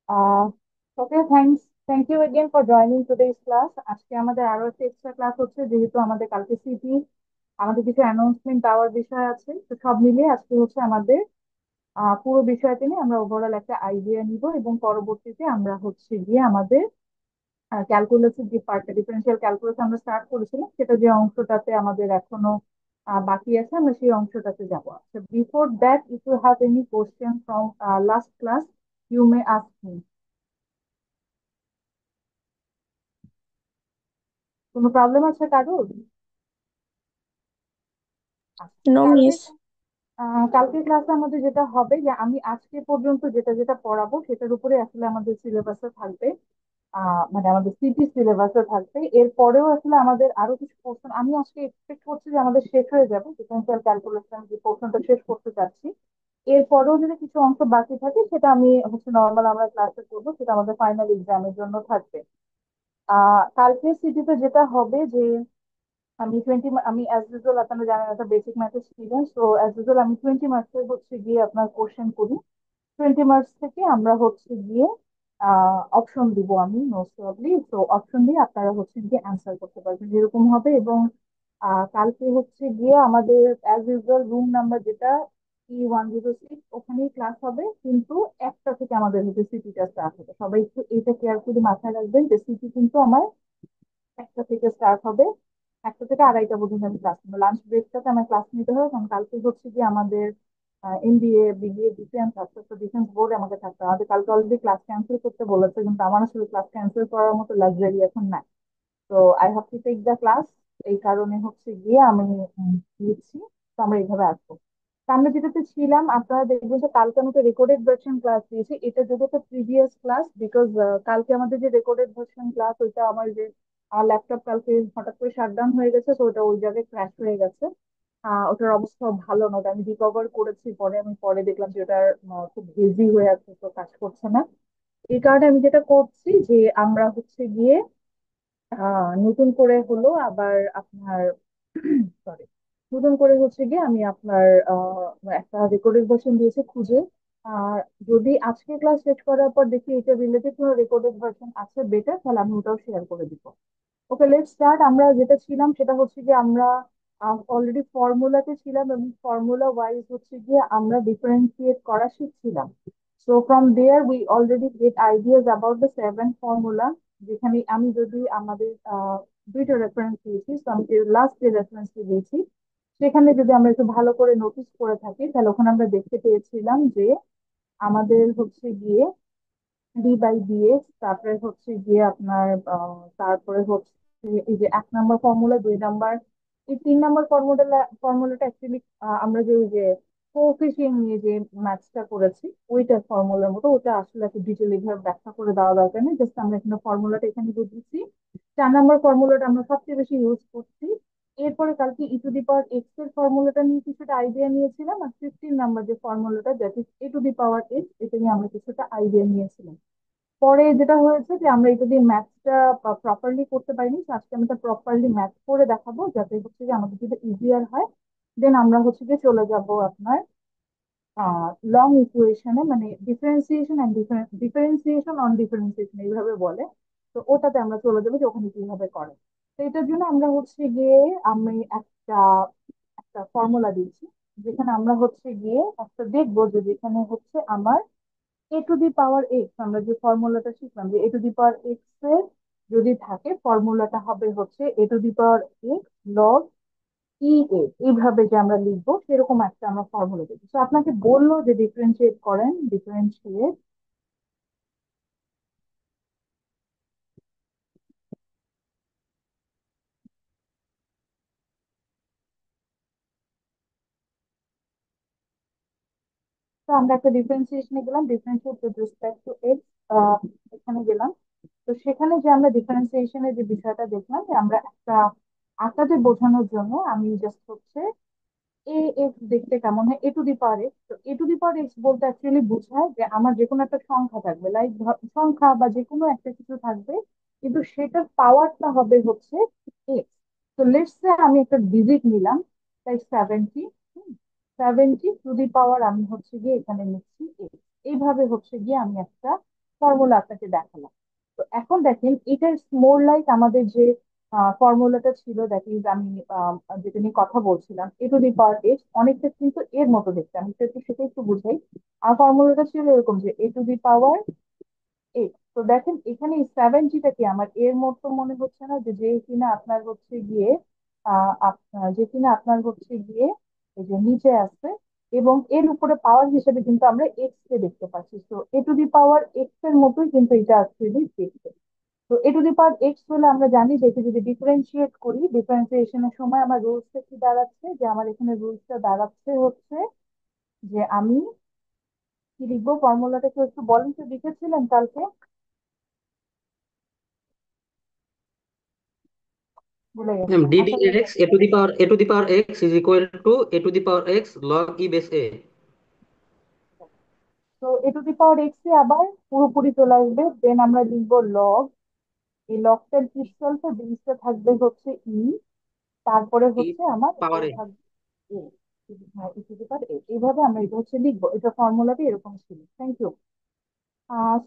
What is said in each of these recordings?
Uh, okay, thank you again for joining today's class. আজকে আমাদের আরো একটা এক্সট্রা ক্লাস হচ্ছে, যেহেতু আমাদের কালকে সিটি আমাদের কিছু অ্যানাউন্সমেন্ট দেওয়ার বিষয় আছে। তো সব মিলিয়ে আজকে হচ্ছে আমাদের পুরো বিষয়টা নিয়ে আমরা ওভারঅল একটা আইডিয়া নিব, এবং পরবর্তীতে আমরা হচ্ছে গিয়ে আমাদের ক্যালকুলাসের যে পার্টটা, ডিফারেন্সিয়াল ক্যালকুলাস আমরা স্টার্ট করেছিলাম, সেটা যে অংশটাতে আমাদের এখনো বাকি আছে, আমরা সেই অংশটাতে যাবো। আচ্ছা, before that, if you have any question from last class, you may ask me. কোনো প্রবলেম আছে কারোর? আচ্ছা, নো কালকে মিস। কালকে ক্লাসে আমাদের যেটা হবে, যে আমি আজকে পর্যন্ত যেটা যেটা পড়াবো সেটার উপরে আসলে আমাদের সিলেবাসে থাকবে। মানে আমাদের সিটি সিলেবাসে থাকবে। এরপরেও আসলে আমাদের আরো কিছু পোর্শন আমি আজকে এক্সপেক্ট করছি যে আমাদের শেষ হয়ে যাবে, ডিফারেন্সিয়াল ক্যালকুলেশন যে পোর্শনটা শেষ করতে চাচ্ছি। এরপরেও যদি কিছু অংশ বাকি থাকে, সেটা আমি হচ্ছে নর্মাল আমরা ক্লাসে করবো, সেটা আমাদের ফাইনাল এক্সামের জন্য থাকবে। কালকে সিটিতে যেটা হবে যে আমি অ্যাজ ইউজুয়াল, আপনারা জানেন একটা বেসিক ম্যাথের স্টুডেন্ট, সো অ্যাজ ইউজুয়াল আমি 20 মার্কসের হচ্ছে গিয়ে আপনার কোশ্চেন করি। 20 মার্কস থেকে আমরা হচ্ছে গিয়ে অপশন দিব আমি মোস্ট প্রবাবলি। তো অপশন দিয়ে আপনারা হচ্ছে গিয়ে অ্যান্সার করতে পারবেন, যেরকম হবে। এবং কালকে হচ্ছে গিয়ে আমাদের অ্যাজ ইউজুয়াল রুম নাম্বার যেটা E106, ওখানেই ক্লাস হবে, কিন্তু একটা থেকে আমাদের হচ্ছে সিটিটা স্টার্ট হবে। সবাই একটু এটা কেয়ারফুলি মাথায় রাখবেন যে সিটি কিন্তু আমার একটা থেকে স্টার্ট হবে। একটা থেকে আড়াইটা পর্যন্ত আমি ক্লাস নেবো, লাঞ্চ ব্রেকটাতে আমার ক্লাস নিতে হবে, কারণ কালকে হচ্ছে কি আমাদের এমবিএ, বিবিএ, ডিফেন্স আছে, তো ডিফেন্স বোর্ড আমাকে থাকতে হবে। আমাদের কালকে অলরেডি ক্লাস ক্যান্সেল করতে বলেছে, কিন্তু আমার আসলে ক্লাস ক্যান্সেল করার মতো লাক্সারি এখন নাই। তো I have to take the class. এই কারণে হচ্ছে গিয়ে আমি দিচ্ছি। তো আমরা এইভাবে আসবো। তো আমরা যেটাতে ছিলাম, আপনারা দেখবেন যে কালকে আমাকে রেকর্ডেড ভার্সন ক্লাস দিয়েছে। এটা যদি একটা প্রিভিয়াস ক্লাস, বিকজ কালকে আমাদের যে রেকর্ডেড ভার্সন ক্লাস, ওইটা আমার ল্যাপটপ কালকে হঠাৎ করে শাটডাউন হয়ে গেছে, তো ওটা ওই জায়গায় ক্র্যাশ হয়ে গেছে। ওটার অবস্থা ভালো না, ওটা আমি রিকভার করেছি। পরে দেখলাম যে ওটার খুব হেজি হয়ে আছে, তো কাজ করছে না। এই কারণে আমি যেটা করছি যে আমরা হচ্ছে গিয়ে নতুন করে হলো আবার আপনার সরি, নতুন করে হচ্ছে গিয়ে আমি আপনার একটা রেকর্ডেড ভার্সন দিয়েছে খুঁজে। আর যদি আজকে ক্লাস শেষ করার পর দেখি এটা রিলেটেড কোনো রেকর্ডেড ভার্সন আছে বেটার, তাহলে আমি ওটাও শেয়ার করে দিব। ওকে, লেটস স্টার্ট। আমরা যেটা ছিলাম সেটা হচ্ছে গিয়ে আমরা অলরেডি ফর্মুলাতে ছিলাম, এবং ফর্মুলা ওয়াইজ হচ্ছে গিয়ে আমরা ডিফারেন্সিয়েট করা শিখছিলাম। So from there we already get ideas about the 7 formula, যেখানে আমি যদি আমাদের দুইটা রেফারেন্স দিয়েছি, তো আমি লাস্ট যে রেফারেন্সটি দিয়েছি সেখানে যদি আমরা একটু ভালো করে নোটিস করে থাকি, তাহলে ওখানে আমরা দেখতে পেয়েছিলাম যে আমাদের হচ্ছে গিয়ে D/dx, তারপরে হচ্ছে গিয়ে আপনার তারপরে হচ্ছে এই যে 1 নম্বর ফর্মুলা, 2 নম্বর, এই 3 নম্বর ফর্মুলাটা অ্যাকচুয়ালি আমরা যে ওই যে কোফিশিয়েন্ট নিয়ে যে ম্যাথসটা করেছি, ওইটার ফর্মুলার মতো। ওটা আসলে একটু ডিটেল এইভাবে ব্যাখ্যা করে দেওয়া দরকার নেই, জাস্ট আমরা এখানে ফর্মুলাটা এখানে বুঝেছি। 4 নম্বর ফর্মুলাটা আমরা সবচেয়ে বেশি ইউজ করছি। এরপরে কালকে E two the power x এর ফর্মুলাটা নিয়ে কিছুটা আইডিয়া নিয়েছিলাম, আর 15 নম্বর যে ফর্মুলাটা, that is A two the power x, এটা নিয়ে আমরা কিছুটা আইডিয়া নিয়েছিলাম। পরে যেটা হয়েছে যে আমরা এটা দিয়ে ম্যাথটা প্রপারলি করতে পারিনি, তো আজকে আমরা প্রপারলি ম্যাথ করে দেখাবো, যাতে হচ্ছে যে আমাদের যদি ইজিয়ার হয়। দেন আমরা হচ্ছে যে চলে যাব আপনার লং ইকুয়েশনে, মানে ডিফারেন্সিয়েশন অন ডিফারেন্সিয়েশন এইভাবে বলে। তো ওটাতে আমরা চলে যাবো যে ওখানে কিভাবে করে। তো এটার জন্য আমরা হচ্ছে গিয়ে আমি একটা একটা ফর্মুলা দিচ্ছি, যেখানে আমরা হচ্ছে গিয়ে একটা দেখবো যে যেখানে হচ্ছে আমার A two the power x, আমরা যে ফর্মুলাটা শিখলাম যে A two the power x এর যদি থাকে, ফর্মুলাটা হবে হচ্ছে A two the power x log এইভাবে যে আমরা লিখবো, সেরকম একটা আমরা ফর্মুলা দেখবো। তো আপনাকে বললো যে ডিফারেন্সিয়েট করেন, ডিফারেন্সিয়েট। তো আমরা একটা ডিফারেন্সিয়েশনে গেলাম, differentiate with respect to x, এখানে গেলাম। তো সেখানে যে আমরা ডিফারেন্সিয়েশনের যে বিষয়টা দেখলাম, যে আমরা একটা আকারে বোঝানোর জন্য আমি জাস্ট হচ্ছে এক্স দেখতে কেমন হয়, A two the power x. তো A two the power x বলতে অ্যাকচুয়ালি বোঝায় যে আমার যে কোনো একটা সংখ্যা থাকবে, লাইক সংখ্যা বা যে কোনো একটা কিছু থাকবে, কিন্তু সেটার পাওয়ারটা হবে হচ্ছে এক্স। তো লেটস সে আমি একটা ডিজিট নিলাম, তাই 70। 70 টু দি পাওয়ার আমি হচ্ছে গিয়ে এখানে নিচ্ছি এক্স। এইভাবে হচ্ছে গিয়ে আমি একটা ফর্মুলা আপনাকে দেখালাম। তো এখন দেখেন এটা মোর লাইক আমাদের যে ফর্মুলাটা ছিল, দ্যাট ইজ আমি যেটা নিয়ে কথা বলছিলাম এ টু দি পাওয়ার এক্স, অনেকটা কিন্তু এর মতো দেখতে, আমি সেটা একটু বুঝাই। আর ফর্মুলাটা ছিল এরকম যে এ টু দি পাওয়ার এইট। তো দেখেন এখানে সেভেন্টিটা কি আমার এর মতো মনে হচ্ছে না, যে যে কিনা আপনার হচ্ছে গিয়ে যে কিনা আপনার হচ্ছে গিয়ে এই যে নিচে আছে, এবং এর উপরে পাওয়ার হিসেবে কিন্তু আমরা এক্স কে দেখতে পাচ্ছি। তো a to the power x এর মতোই কিন্তু এটা অ্যাকচুয়ালি দেখতে। তো a to the power x হলে আমরা জানি যে এটা যদি ডিফারেন্সিয়েট করি, ডিফারেন্সিয়েশনের সময় আমার রুলসটা কি দাঁড়াচ্ছে, যে আমার এখানে রুলসটা দাঁড়াচ্ছে হচ্ছে যে আমি কি লিখবো, ফর্মুলাটা কেউ একটু বলেন তো, লিখেছিলেন কালকে, ভুলে গেছি डी डी আশা করি। X a to the power x is equal to a to the power x log e base a. তো a to the power x এ আবার পুরোপুরি চলে আসবে, দেন আমরা লিখবো লগ, এই লগটার ইটসেলফ জিনিসটা থাকবে হচ্ছে ই, তারপরে e হচ্ছে আমার पावर উপরে ए। থাকবে এ। হ্যাঁ, ই টু দি পাওয়ার এ, এইভাবে আমরা এটা হচ্ছে লিখবো, এটা ফর্মুলাটা এরকম ছিল। Thank you.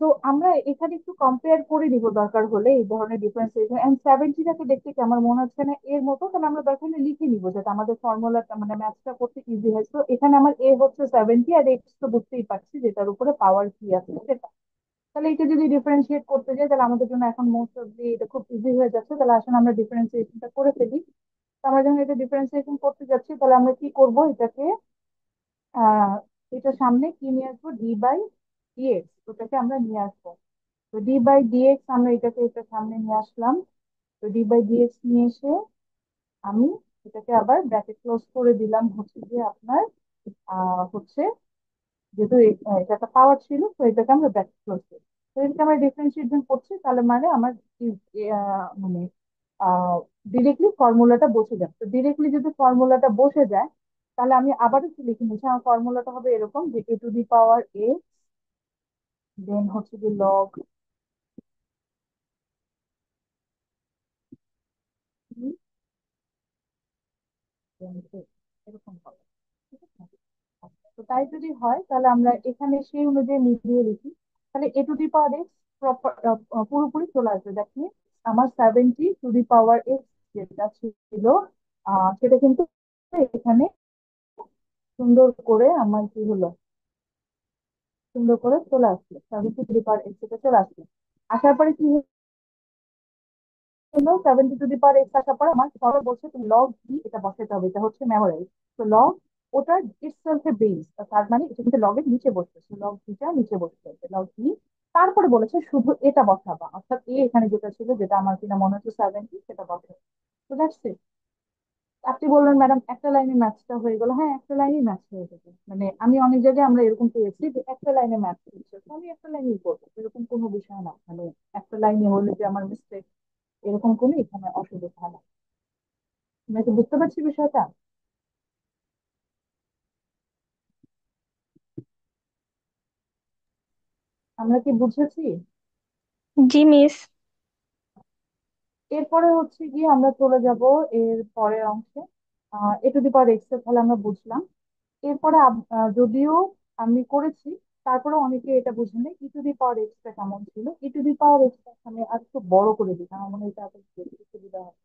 তো আমরা এখানে একটু কম্পেয়ার করে দিব দরকার হলে এই ধরনের ডিফারেন্সিয়েশন, এন্ড সেভেন্টিটাকে দেখতে কি আমার মনে হচ্ছে না এর মতো, তাহলে আমরা দরকার হলে লিখে নিবো যাতে আমাদের ফর্মুলাটা মানে ম্যাথটা করতে ইজি হয়। তো এখানে আমার এ হচ্ছে সেভেন্টি, আর এক্স তো বুঝতেই পারছি যেটার উপরে পাওয়ার কি আছে সেটা। তাহলে এটা যদি ডিফারেন্সিয়েট করতে যাই তাহলে আমাদের জন্য এখন মোস্ট অফ দি এটা খুব ইজি হয়ে যাচ্ছে। তাহলে আসলে আমরা ডিফারেন্সিয়েশনটা করে ফেলি। তো আমরা যখন এটা ডিফারেন্সিয়েশন করতে যাচ্ছি তাহলে আমরা কি করব, এটাকে আহ এটা সামনে কি নিয়ে আসবো, ডি বাই ডিএক্স, ওটাকে আমরা নিয়ে আসবো। তো ডি বাই ডিএক্স আমরা এটাকে এটা সামনে নিয়ে আসলাম। তো ডি বাই ডিএক্স নিয়ে এসে আমি এটাকে আবার ব্র্যাকেট ক্লোজ করে দিলাম হচ্ছে যে আপনার হচ্ছে, যেহেতু এটা একটা পাওয়ার ছিল তো এটাকে আমরা ব্র্যাকেট ক্লোজ করি। তো এটাকে আমরা ডিফারেন্সিয়েশন করছি, তাহলে মানে আমার মানে ডিরেক্টলি ফর্মুলাটা বসে যায়। তো ডিরেক্টলি যদি ফর্মুলাটা বসে যায় তাহলে আমি আবারও কি লিখে নিচ্ছি, আমার ফর্মুলাটা হবে এরকম যে এ টু দি পাওয়ার এ, দেন হচ্ছে যে লগ, এরকম হবে। ঠিক আছে? আচ্ছা, তো তাই যদি হয় তাহলে আমরা এখানে সেই অনুযায়ী মিলিয়ে লিখি। তাহলে এ টু দি পাওয়ার এক্স পুরোপুরি চলে আসবে। দেখি আমার seventy two the power x যেটা ছিল সেটা কিন্তু এখানে সুন্দর করে আমার কি হলো, সুন্দর করে চলে আসলো, seventy two the power x এটা চলে আসলো। আসার পরে কি হলো, seventy two the power x আসার পরে আমার সবাই বলছে তুমি লগ ই এটা বসাতে হবে, এটা হচ্ছে মেমোরাইজ। তো লগ ওটার ইটসেলফ এ বেস, তার মানে এটা কিন্তু লগের নিচে বসতেছে, লগ ইটা নিচে বসতেছে, লগ ই। তারপরে বলেছে শুধু এটা বসাবা, অর্থাৎ এ এখানে যেটা ছিল, যেটা আমার কিনা মনে হচ্ছে সেভেন্টি, সেটা বসাবে। তো দ্যাটস ইট। আপনি বললেন ম্যাডাম একটা লাইনে ম্যাথটা হয়ে গেল, হ্যাঁ একটা লাইনে ম্যাথ হয়ে যাবে, মানে আমি অনেক জায়গায় আমরা এরকম পেয়েছি যে একটা লাইনে ম্যাথ হচ্ছে, তো আমি একটা লাইনেই করবো, এরকম কোনো বিষয় না, মানে একটা লাইনে হলে যে আমার মিস্টেক, এরকম কোনো এখানে অসুবিধা না। আমি তো বুঝতে পারছি বিষয়টা। আমরা কি বুঝেছি? জি মিস। এরপরে হচ্ছে গিয়ে আমরা চলে যাব এর পরের অংশে। এ টু দি পাওয়ার এক্স এর তাহলে আমরা বুঝলাম। এরপরে যদিও আমি করেছি, তারপরে অনেকে এটা বুঝে নেই ই টু দি পাওয়ার এক্স টা কেমন ছিল। E to the power x টা আমি আর একটু বড় করে দিই, আমার মনে হয় এটা আবার বেশি সুবিধা হবে।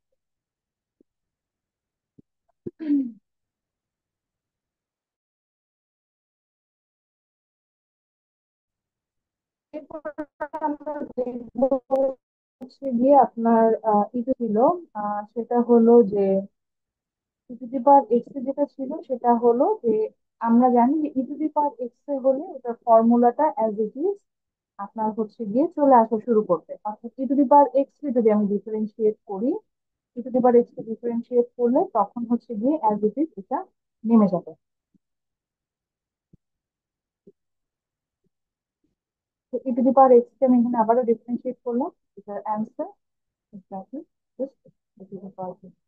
এরপর আমরা দেখবো হচ্ছে গিয়ে আপনার ইটু ছিল, সেটা হলো যে ই টু দি পাওয়ার এক্স এ যেটা ছিল সেটা হলো যে আমরা জানি যে ই টু দি পাওয়ার এক্স এ হলে ওটার ফর্মুলাটা অ্যাজ ইট ইজ আপনার হচ্ছে গিয়ে চলে আসা শুরু করবে, অর্থাৎ ই টু দি পাওয়ার এক্স কে যদি আমি ডিফারেন্সিয়েট করি, e to the power x কে ডিফারেন্সিয়েট করলে তখন হচ্ছে গিয়ে অ্যাজ ইট ইজ এটা নেমে যাবে। তো e to the power x কে আমি এখানে আবারও ডিফারেন্সিয়েট করলাম, এটার answer exactly just e to the power x.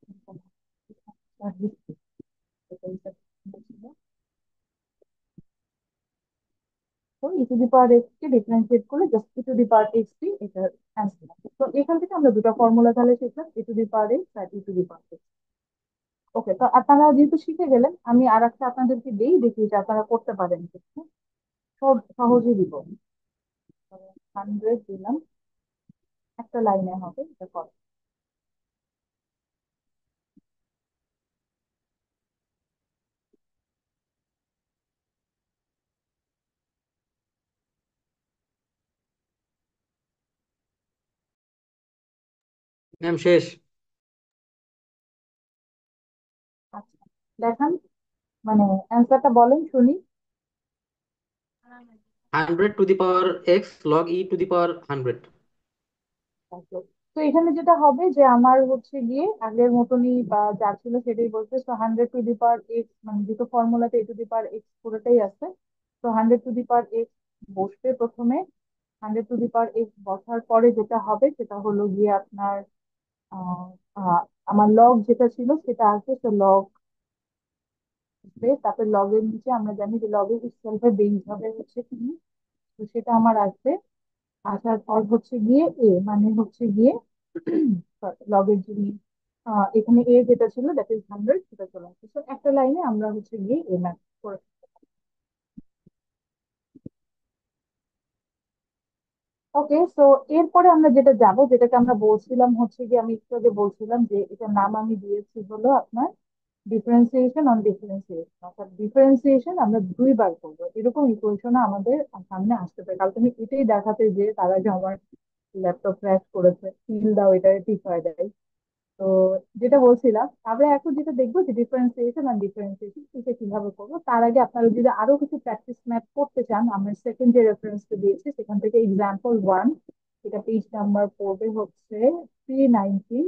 তো e to the power x কে ডিফারেন্সিয়েট করলে just e to the power x টি এটার অ্যান্সার। তো এখান থেকে আমরা দুটো ফর্মুলা তাহলে শিখলাম, e to the power x আর e to the power x. Okay, তো আপনারা যেহেতু শিখে গেলেন আমি আর একটা আপনাদেরকে দেই, দেখি যে আপনারা করতে পারেন কিনা। সব সহজে দিব। 100 দিলাম, একটা লাইনে হবে এটা করো। ম্যাম শেষ। আচ্ছা, দেখান, মানে অ্যান্সারটা বলেন শুনি। 100 to the power x log e to the power 100। Okay. তো এখানে যেটা হবে যে আমার হচ্ছে গিয়ে আগের মতনই বা যা ছিল সেটাই বলছে। তো 100 টু দি পাওয়ার এক্স, মানে দুটো ফর্মুলাতে a two the power x পুরোটাই আছে। তো 100 টু দি পাওয়ার এক্স বসবে প্রথমে। 100 টু দি পাওয়ার এক্স বসার পরে যেটা হবে সেটা হলো গিয়ে আপনার আহ আহ, আমার লগ যেটা ছিল সেটা আছে, তো লগ আসবে। তারপর লগের নিচে আমরা জানি যে লগের ইটসেলফের বেস হবে হচ্ছে কি, তো সেটা আমার আসবে। আসার পর হচ্ছে গিয়ে মানে হচ্ছে গিয়ে লগের যিনি এখানে যেটা ছিল দ্যাট ইজ 100, সেটা চলে আসছে। তো একটা লাইনে আমরা হচ্ছে গিয়ে ম্যাথ করে। ওকে, সো এরপরে আমরা যেটা যাব, যেটাকে আমরা বলছিলাম হচ্ছে গিয়ে, আমি একটু আগে বলছিলাম যে এটার নাম আমি দিয়েছি হলো আপনার ডিফারেন্সিয়েশন অন ডিফারেন্সিয়েশন। অর্থাৎ ডিফারেন্সিয়েশন আমরা দুইবার করবো, এরকম ইকুয়েশন আমাদের সামনে আসতে পারে। কালকে আমি এটাই দেখাতে যে তারা যে আমার ল্যাপটপ ক্র্যাশ করেছে, ফিল দাও এটা ঠিক হয়ে যায়। তো যেটা বলছিলাম, আমরা এখন যেটা দেখবো যে ডিফারেন্সিয়েশন আর ডিফারেন্সিয়েশন এটা কিভাবে করবো। তার আগে আপনারা যদি আরো কিছু প্র্যাকটিস ম্যাথ করতে চান, আমরা সেকেন্ড যে রেফারেন্সটা দিয়েছি সেখান থেকে এক্সাম্পল 1, এটা পেজ নাম্বার পড়বে হচ্ছে 319।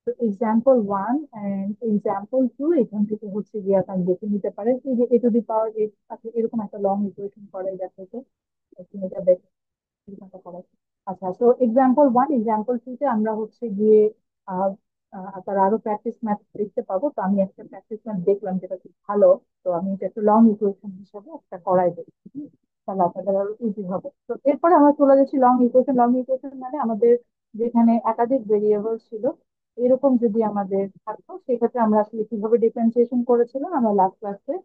তো এক্সাম্পল 1 এন্ড এক্সাম্পল 2 এখান থেকে হচ্ছে গিয়ে আপনারা দেখে নিতে পারেন। এই যে a two the power x আছে এরকম একটা লং ইকুয়েশন করে দেখাতে, এটা দেখে এরকমটা করা। আচ্ছা, তো এক্সাম্পল 1 এক্সাম্পল 2 তে আমরা হচ্ছে গিয়ে আহ তার আরো প্র্যাকটিস ম্যাথ দেখতে পাবো। তো আমি একটা প্র্যাকটিস ম্যাথ দেখলাম যেটা খুব ভালো। তো আমি এটা একটু লং ইকুয়েশন হিসেবে একটা করাই দেবো, তাহলে আপনাদের আরো ইজি হবে। তো এরপরে আমরা চলে যাচ্ছি লং ইকুয়েশন। লং ইকুয়েশন মানে আমাদের যেখানে একাধিক ভেরিয়েবল ছিল, এরকম যদি আমাদের থাকতো সেক্ষেত্রে আমরা আসলে কিভাবে ডিফারেন্সিয়েশন করেছিলাম আমরা লাস্ট ক্লাসে,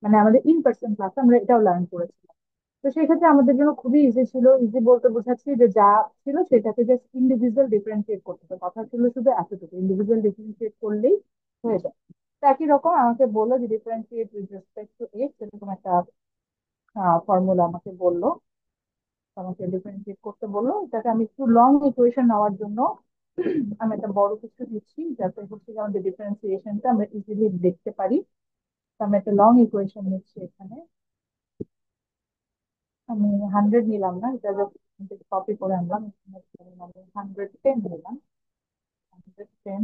মানে আমাদের ইন পার্সন ক্লাসে আমরা এটাও লার্ন করেছিলাম। তো সেই ক্ষেত্রে আমাদের জন্য খুবই ইজি ছিল। ইজি বলতে বোঝাচ্ছি যে যা ছিল সেটাকে জাস্ট ইন্ডিভিজুয়াল ডিফারেন্সিয়েট করতে হবে, কথা ছিল শুধু এতটুকু, ইন্ডিভিজুয়াল ডিফারেন্সিয়েট করলেই হয়ে যায়। তো একই রকম আমাকে বললো যে differentiate with respect to x, এরকম একটা ফর্মুলা আমাকে বললো। আমাকে ডিফারেন্সিয়েট করতে বললো, এটাকে আমি একটু লং ইকুয়েশন নেওয়ার জন্য আমি একটা বড় কিছু দিচ্ছি যাতে হচ্ছে গিয়ে আমাদের ডিফারেন্সিয়েশনটা আমরা ইজিলি দেখতে পারি। তো আমি একটা লং ইকুয়েশন নিচ্ছি এখানে। আমি 100 নিলাম না, এটা জাস্ট কপি করে আনলাম। আমি 110 নিলাম। 110,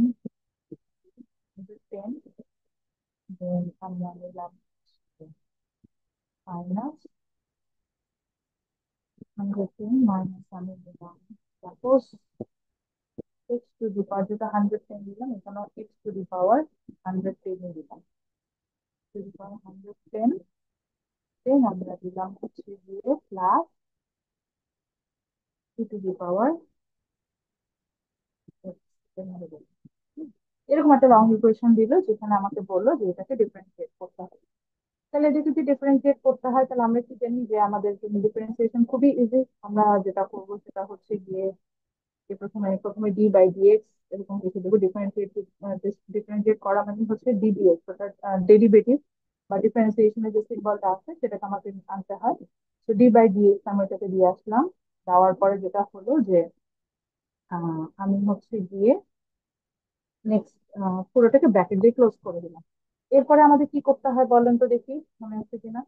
110, দেন আমরা নিলাম মাইনাস 110, মাইনাস আমি নিলাম সাপোজ এক্স টু দি পাওয়ার, যেটা 110 দিলাম এখানে এক্স টু দি পাওয়ার 110 দিলাম। টু দি পাওয়ার 110, দেন আমরা দিলাম হচ্ছে গিয়ে প্লাস টু টু দি পাওয়ার এরকম একটা লং ইকুয়েশন দিল, যেখানে আমাকে বললো যে এটাকে ডিফারেন্সিয়েট করতে হবে। তাহলে এটা যদি ডিফারেন্সিয়েট করতে হয় তাহলে আমরা কি জানি যে আমাদের জন্য ডিফারেন্সিয়েশন খুবই ইজি। আমরা যেটা করবো সেটা হচ্ছে গিয়ে যে প্রথমে প্রথমে ডি বাই ডিএক্স এরকম লিখে দেবো। ডিফারেন্সিয়েট, ডিফারেন্সিয়েট করা মানে হচ্ছে ডিডিএক্স, অর্থাৎ ডেরিভেটিভ বা ডিফারেন্সিয়েশনের যে সিম্বলটা আছে সেটাকে আমাকে আনতে হয়। তো ডি বাই ডিএক্স আমি এটাকে দিয়ে আসলাম। দেওয়ার পরে যেটা হলো যে আমি হচ্ছে গিয়ে নেক্সট পুরোটাকে ব্র্যাকেট দিয়ে ক্লোজ করে দিলাম। এরপরে আমাদের কি করতে হয় বলেন তো দেখি, মনে হচ্ছে কিনা।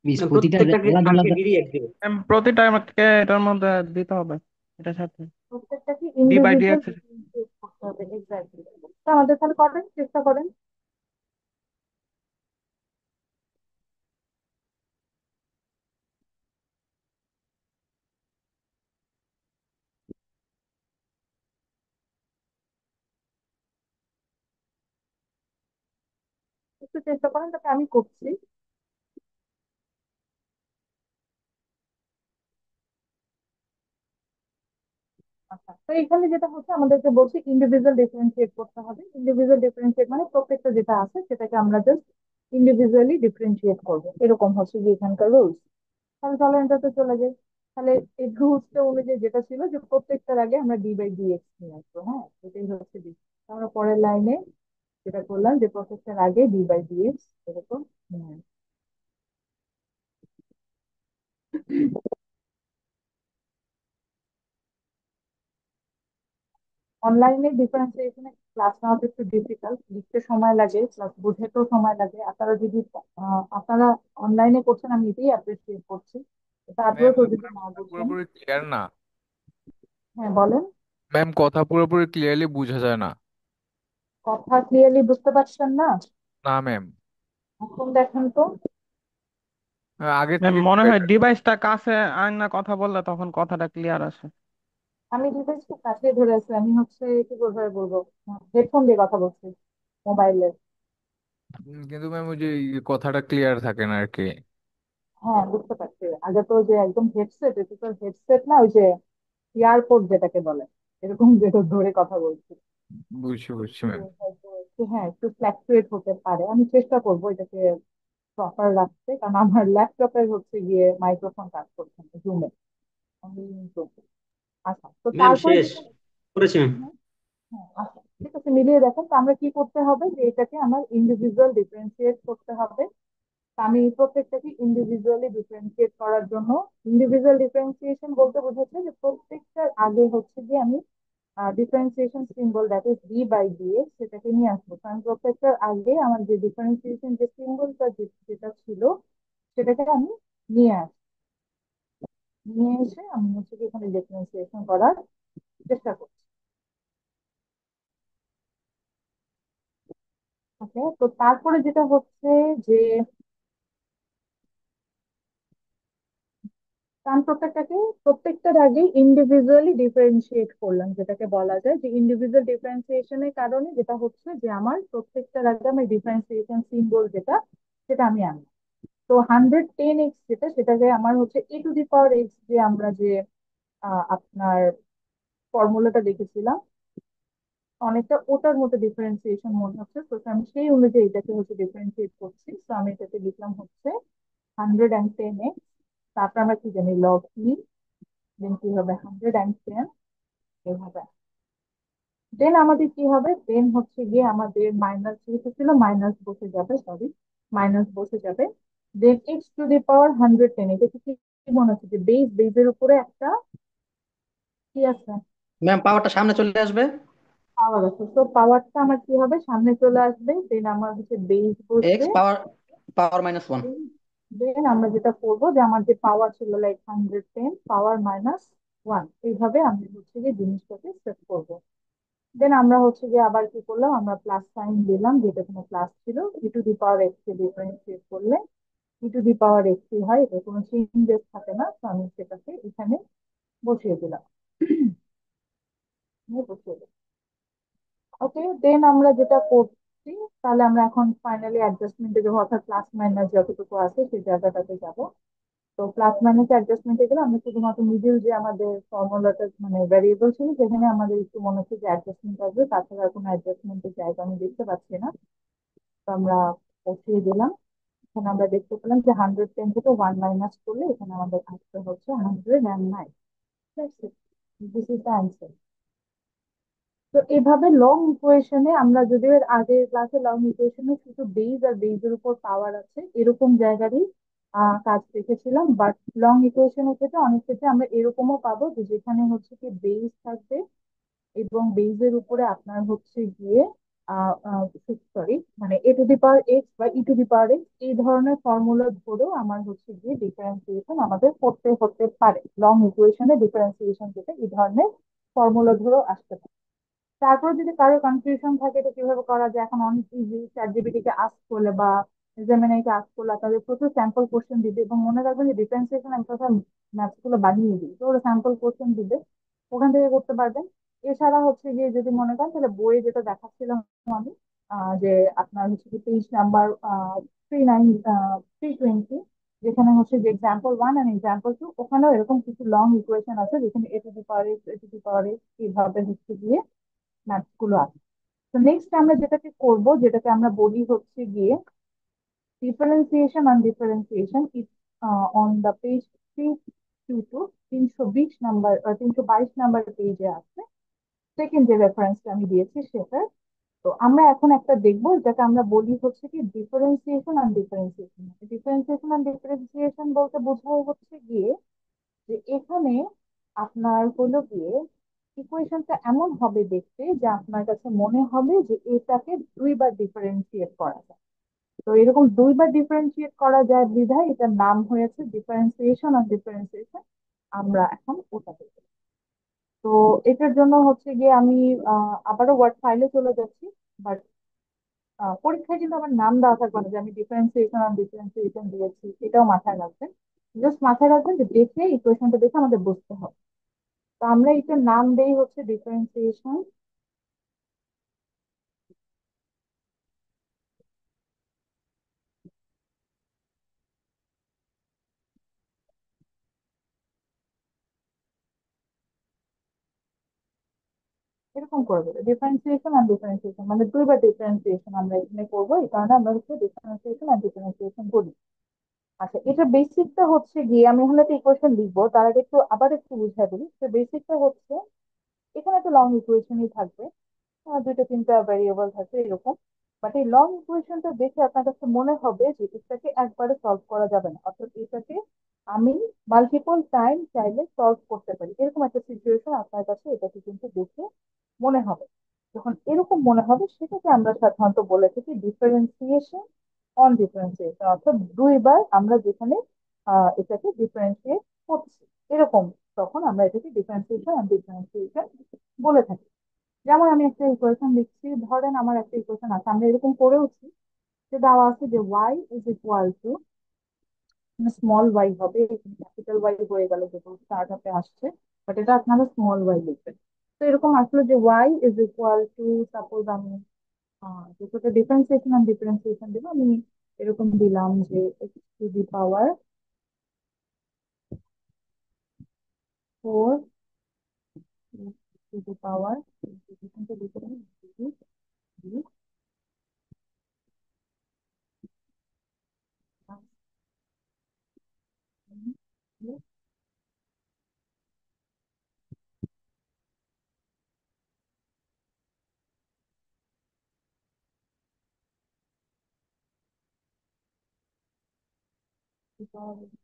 মিস প্রতিটা প্রত্যেকটাকে আলাদা আগে আলাদা। ডিরেক্ট দিবে। প্রতিটা আমাকে এটার মধ্যে দিতে হবে, এটার সাথে প্রত্যেকটাকে d by d individual x. Differentiate করতে হবে, এক্স্যাক্টলি। তো আমাদের তাহলে করেন, চেষ্টা করেন। একটু চেষ্টা করেন, তাকে আমি করছি। আচ্ছা, তো এখানে যেটা হচ্ছে আমাদেরকে বলছে ইন্ডিভিজুয়াল ডিফারেন্সিয়েট করতে হবে। ইন্ডিভিজুয়াল ডিফারেন্সিয়েট মানে প্রত্যেকটা যেটা আছে সেটাকে আমরা জাস্ট ইন্ডিভিজুয়ালি ডিফারেন্সিয়েট করবো, এরকম হচ্ছে যে এখানকার রুলস। তাহলে চলো এটাতে চলে যাই। তাহলে এই রুলসটা অনুযায়ী যেটা ছিল যে প্রত্যেকটার আগে আমরা ডি বাই ডি এক্স নিয়ে আসবো। হ্যাঁ, এটাই হচ্ছে আমরা পরের লাইনে যেটা করলাম যে প্রত্যেকটার আগে ডি বাই ডি এক্স এরকম নিয়ে আসবো। অনলাইনে ডিফারেন্সিয়েশনে ক্লাস নেওয়াটা একটু ডিফিকাল্ট, লিখতে সময় লাগে প্লাস বুঝতেও সময় লাগে। আপনারা যদি আপনারা অনলাইনে করছেন আমি এটাই অ্যাপ্রিসিয়েট করছি। তারপরে ম্যাম তো যদি আপনার না কথা বুঝেন। পুরোপুরি ক্লিয়ার না। হ্যাঁ বলেন। ম্যাম কথা পুরোপুরি ক্লিয়ারলি বোঝা যায় না। কথা ক্লিয়ারলি বুঝতে পারছেন না? না ম্যাম, এখন দেখেন তো। আগের ম্যাম থেকে একটু মনে হয় বেটার। ডিভাইসটা কাছে আয়না কথা বললে তখন কথাটা ক্লিয়ার আসে। আমি ডিভাইসটা কাছে ধরে আছি, আমি হচ্ছে কি করে বলবো, হেডফোন দিয়ে কথা বলছি মোবাইলে। কিন্তু ম্যাম ওই যে কথাটা ক্লিয়ার থাকে না আর কি। হ্যাঁ বুঝতে পারছি। আগে তো যে একদম হেডসেট, এটা তো হেডসেট না, ওই যে এয়ারপোর্ট যেটাকে বলে, এরকম যেটা ধরে কথা বলছি। বুঝছি বুঝছি তো ম্যাম। হয়তো হ্যাঁ একটু ফ্ল্যাকচুয়েট হতে পারে, আমি চেষ্টা করবো এটাকে প্রপার রাখতে, কারণ আমার ল্যাপটপের হচ্ছে গিয়ে মাইক্রোফোন কাজ করছে না জুমে। আমি আচ্ছা, তো ম্যাম তারপরে শেষ যেটা। করেছি ম্যাম। হ্যাঁ, হ্যাঁ, আচ্ছা ঠিক আছে, মিলিয়ে দেখেন। তো আমরা কি করতে হবে যে এটাকে আমার ইন্ডিভিজুয়াল ডিফারেন্সিয়েট করতে হবে। তা আমি প্রত্যেকটাকে ইন্ডিভিজুয়ালি ডিফারেন্সিয়েট করার জন্য, ইন্ডিভিজুয়াল ডিফারেন্সিয়েশন বলতে বোঝাচ্ছে যে প্রত্যেকটার আগে হচ্ছে গিয়ে আমি differentiation symbol that is d by d x সেটাকে নিয়ে আসবো। কারণ প্রত্যেকটার আগে আমার যে ডিফারেন্সিয়েশন যে সিম্বলটা যেটা ছিল সেটাকে আমি নিয়ে আসি। নিয়ে এসে আমি হচ্ছে কি এখানে ডিফারেন্সিয়েশন করার চেষ্টা করছি। ওকে, তো তারপরে যেটা হচ্ছে যে কারণ প্রত্যেকটার আগে ইন্ডিভিজুয়ালি ডিফারেন্সিয়েট করলাম, যেটাকে বলা যায় যে ইন্ডিভিজুয়াল ডিফারেন্সিয়েশনের কারণে যেটা হচ্ছে যে আমার প্রত্যেকটার আগে আমি ডিফারেন্সিয়েশন সিম্বল যেটা সেটা আমি আনলাম। তো 110x যেটা, সেটাকে আমার হচ্ছে এ টু দি পাওয়ার এক্স, যে আমরা যে আপনার ফর্মুলাটা দেখেছিলাম অনেকটা ওটার মতো ডিফারেন্সিয়েশন মনে হচ্ছে। তো আমি সেই অনুযায়ী এটাকে হচ্ছে ডিফারেন্সিয়েট করছি। তো আমি এটাকে লিখলাম হচ্ছে 110x, তারপর আমরা কি জানি লগ ই, দেন কি হবে 110 এভাবে। দেন আমাদের কি হবে, দেন হচ্ছে গিয়ে আমাদের মাইনাস যেহেতু ছিল মাইনাস বসে যাবে, সরি মাইনাস বসে যাবে। দেন এক্স টু দি পাওয়ার 110, এটা কি কি মনে হচ্ছে যে বেজের উপরে একটা কি আছে, ম্যাম পাওয়ারটা সামনে চলে আসবে। পাওয়ার আছে। তো পাওয়ারটা আমার কি হবে, সামনে চলে আসবে। দেন আমার হচ্ছে বেস বসবে। এক্স পাওয়ার পাওয়ার -1। দেন আমরা যেটা করবো যে আমার যে পাওয়ার ছিল লাইক 110 পাওয়ার -1, এইভাবে আমি হচ্ছে গিয়ে জিনিসটাকে সেট করবো। দেন আমরা হচ্ছে গিয়ে আবার কি করলাম, আমরা প্লাস সাইন দিলাম, যেটা কোনো প্লাস ছিল। E to the power x কে ডিফারেন্সিয়েট করলে e to the power x হয়, এটা কোনো চেঞ্জেস থাকে না। তো আমি সেটাকে এখানে বসিয়ে দিলাম। বসিয়ে দিলাম। ওকে, দেন আমরা যেটা করছি, তাহলে আমরা এখন ফাইনালি অ্যাডজাস্টমেন্টে যাবো, অর্থাৎ প্লাস মাইনাস যতটুকু আছে সেই জায়গাটাতে যাব। তো প্লাস মাইনাস অ্যাডজাস্টমেন্টে গেলে আমরা শুধুমাত্র মিডিল যে আমাদের ফর্মুলাটা মানে ভ্যারিয়েবল ছিল সেখানে আমাদের একটু মনে হচ্ছে যে অ্যাডজাস্টমেন্ট আসবে, তাছাড়া আর কোনো অ্যাডজাস্টমেন্টের জায়গা আমি দেখতে পাচ্ছি না। তো আমরা বসিয়ে দিলাম। এখানে আমরা দেখতে পেলাম যে 110 থেকে 1 মাইনাস করলে এখানে আমাদের আসতে হচ্ছে 109। This is the answer. তো এভাবে লং ইকুয়েশনে আমরা যদি এর আগের ক্লাসে লং ইকুয়েশনে শুধু বেজ আর বেজের উপর পাওয়ার আছে এরকম জায়গারই কাজ দেখেছিলাম, বাট লং ইকুয়েশনের ক্ষেত্রে অনেক ক্ষেত্রে আমরা এরকমও পাবো যে যেখানে হচ্ছে কি বেজ থাকবে এবং বেজের উপরে আপনার হচ্ছে গিয়ে সরি মানে এ টু দি পাওয়ার এক্স বা ই টু দি পাওয়ার এক্স, এই ধরনের ফর্মুলা ধরেও আমার হচ্ছে গিয়ে ডিফারেন্সিয়েশন আমাদের করতে হতে পারে। লং ইকুয়েশনে ডিফারেন্সিয়েশন যেটা এই ধরনের ফর্মুলা ধরেও আসতে পারে। তারপর যদি কারো কনফিউশন থাকে এটা কিভাবে করা যায়, এখন অনেক ইজি, চ্যাট জিপিটি কে আস্ক করলে বা জেমিনাই কে আস্ক করলে তাদের প্রচুর স্যাম্পল কোশ্চেন দিবে, এবং মনে রাখবেন যে ডিফারেন্সিয়েশন আমি কথা ম্যাথস গুলো বানিয়ে দিই, তো ওরা স্যাম্পল কোশ্চেন দিবে, ওখান থেকে করতে পারবেন। এছাড়া হচ্ছে গিয়ে যদি মনে করেন তাহলে বইয়ে যেটা দেখাচ্ছিলাম আমি, যে আপনার হচ্ছে কি পেজ নাম্বার 320, যেখানে হচ্ছে যে এক্সাম্পল 1 আর এক্সাম্পল 2, ওখানেও এরকম কিছু লং ইকুয়েশন আছে যেখানে a to the power x a to the power x এইভাবে হচ্ছে গিয়ে ম্যাথস গুলো আছে। তো নেক্সট আমরা যেটাকে করব, যেটাকে আমরা বলি হচ্ছে গিয়ে differentiation on differentiation. On the page 322, 320 number 322 number পেজে আছে, সেকেন্ড যে রেফারেন্সটা আমি দিয়েছি সেটা। তো আমরা এখন একটা দেখবো যেটাকে আমরা বলি হচ্ছে কি differentiation and differentiation. Differentiation and differentiation বলতে বোঝায় হচ্ছে গিয়ে যে এখানে আপনার হলো গিয়ে ইকুয়েশনটা এমন হবে দেখতে যে আপনার কাছে মনে হবে যে এটাকে দুইবার ডিফারেন্সিয়েট করা যায়। তো এরকম দুইবার ডিফারেন্সিয়েট করা যায় বিধায় এটার নাম হয়েছে ডিফারেন্সিয়েশন আর ডিফারেন্সিয়েশন। আমরা এখন ওটা দেখব। তো এটার জন্য হচ্ছে গিয়ে আমি আবারও ওয়ার্ড ফাইলে চলে যাচ্ছি। বাট পরীক্ষায় কিন্তু আমার নাম দেওয়া থাকবে না যে আমি ডিফারেন্সিয়েশন আর ডিফারেন্সিয়েশন দিয়েছি, এটাও মাথায় রাখবেন। জাস্ট মাথায় রাখবেন যে দেখে ইকুয়েশনটা দেখে আমাদের বুঝতে হবে। তো আমরা এটার নাম দেই হচ্ছে ডিফারেন্সিয়েশন। এরকম করে দেবে ডিফারেন্সিয়েশন আর ডিফারেন্সিয়েশন, মানে দুইবার ডিফারেন্সিয়েশন আমরা এখানে করবো, এই কারণে আমরা হচ্ছে ডিফারেন্সিয়েশন আর ডিফারেন্সিয়েশন বলি। আচ্ছা, এটা বেসিকটা হচ্ছে গিয়ে আমি এখানে একটা ইকুয়েশন লিখবো তার আগে একটু আবার একটু বুঝাই দিই। তো বেসিকটা হচ্ছে এখানে একটা লং ইকুয়েশনই থাকবে, দুইটা তিনটা ভ্যারিয়েবল থাকবে এরকম। বাট এই লং ইকুয়েশনটা দেখে আপনার কাছে মনে হবে যে এটাকে একবারে সলভ করা যাবে না, অর্থাৎ এটাকে আমি মাল্টিপল টাইম চাইলে সলভ করতে পারি, এরকম একটা সিচুয়েশন আপনার কাছে এটাকে কিন্তু দেখে মনে হবে। যখন এরকম মনে হবে সেটাকে আমরা সাধারণত বলে থাকি ডিফারেন্সিয়েশন অন ডিফারেন্সিয়েশন, অর্থাৎ দুইবার আমরা যেখানে এটাকে ডিফারেন্সিয়েট করছি এরকম, তখন আমরা এটাকে ডিফারেন্সিয়েশন অন ডিফারেন্সিয়েশন বলে থাকি। যেমন আমি একটা ইকুয়েশন লিখছি, ধরেন আমার একটা ইকুয়েশন আছে, আমরা এরকম করেওছি যে দেওয়া আছে যে y is equal to, small y হবে, ক্যাপিটাল ওয়াই হয়ে গেল যেহেতু স্টার্ট আপে আসছে, বাট এটা আপনারা স্মল ওয়াই লিখবেন। তো এরকম আসলে যে y is equal to, suppose আমি যেটা ডিফারেন্সিয়েশন আর ডিফারেন্সিয়েশন দিব, আমি এরকম দিলাম যে x to the power 4 to the power